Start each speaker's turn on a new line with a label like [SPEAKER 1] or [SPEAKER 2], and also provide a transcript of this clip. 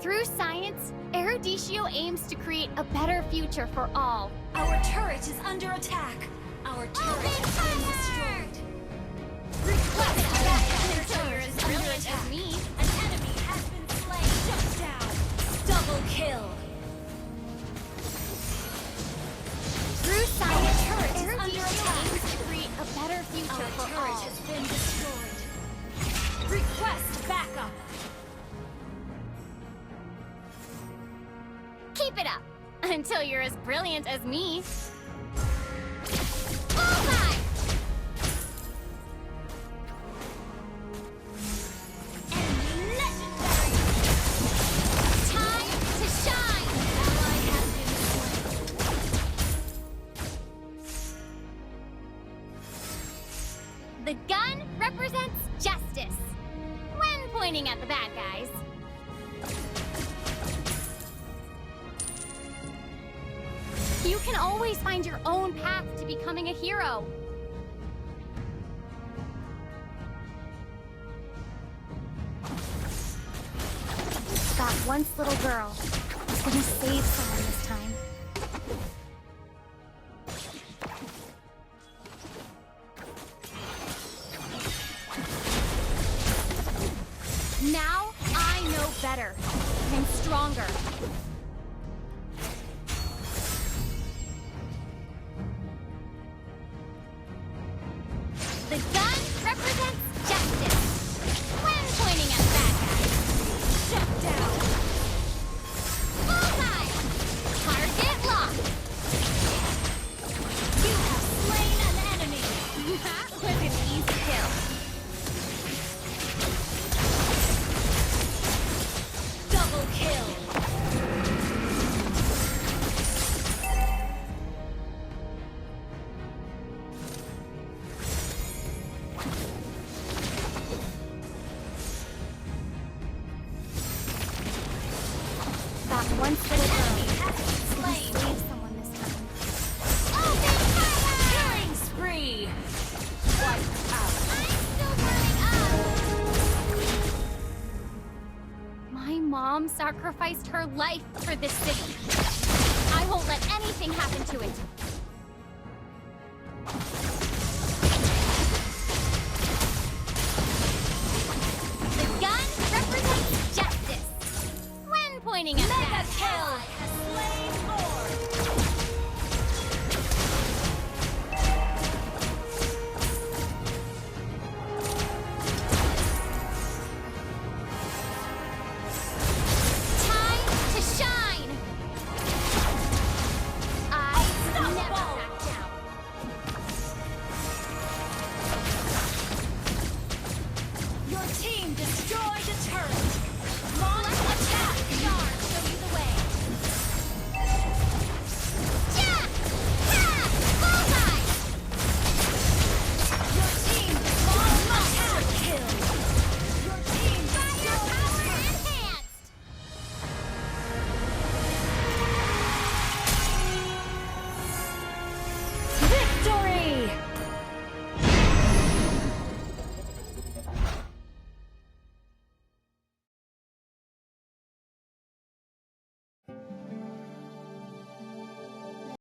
[SPEAKER 1] Through science, Eruditio aims to create a better future for all.
[SPEAKER 2] Our turret is under attack. Our turret has been destroyed. Request backup. Your turret is under attack.
[SPEAKER 1] Me.
[SPEAKER 2] An enemy has been slain. Shut down. Double kill.
[SPEAKER 1] Through science,
[SPEAKER 2] turret is under
[SPEAKER 1] Eruditio
[SPEAKER 2] attack.
[SPEAKER 1] aims to create a better future
[SPEAKER 2] Our
[SPEAKER 1] for
[SPEAKER 2] turret
[SPEAKER 1] all.
[SPEAKER 2] has been destroyed. Request backup.
[SPEAKER 1] Keep it up until you're as brilliant as me. Bullseye!
[SPEAKER 2] Enemy legendary.
[SPEAKER 1] Time to shine!
[SPEAKER 2] Ally has been slain.
[SPEAKER 1] The gun represents justice when pointing at the bad guys. You can always find your own path to becoming a hero. That once little girl is gonna save someone this time. Now I know better. I'm stronger. The gun represents justice when pointing at bad guys.
[SPEAKER 2] Shut down.
[SPEAKER 1] Bullseye! Target locked!
[SPEAKER 2] You have slain an enemy.
[SPEAKER 1] That was an easy kill.
[SPEAKER 2] Double kill.
[SPEAKER 1] That once little girl
[SPEAKER 2] Enemy has been
[SPEAKER 1] is gonna
[SPEAKER 2] slain.
[SPEAKER 1] save someone this time. Open fire!
[SPEAKER 2] Killing spree. Wiped out.
[SPEAKER 1] I'm still burning up! My mom sacrificed her life for this city. I won't let anything happen to it.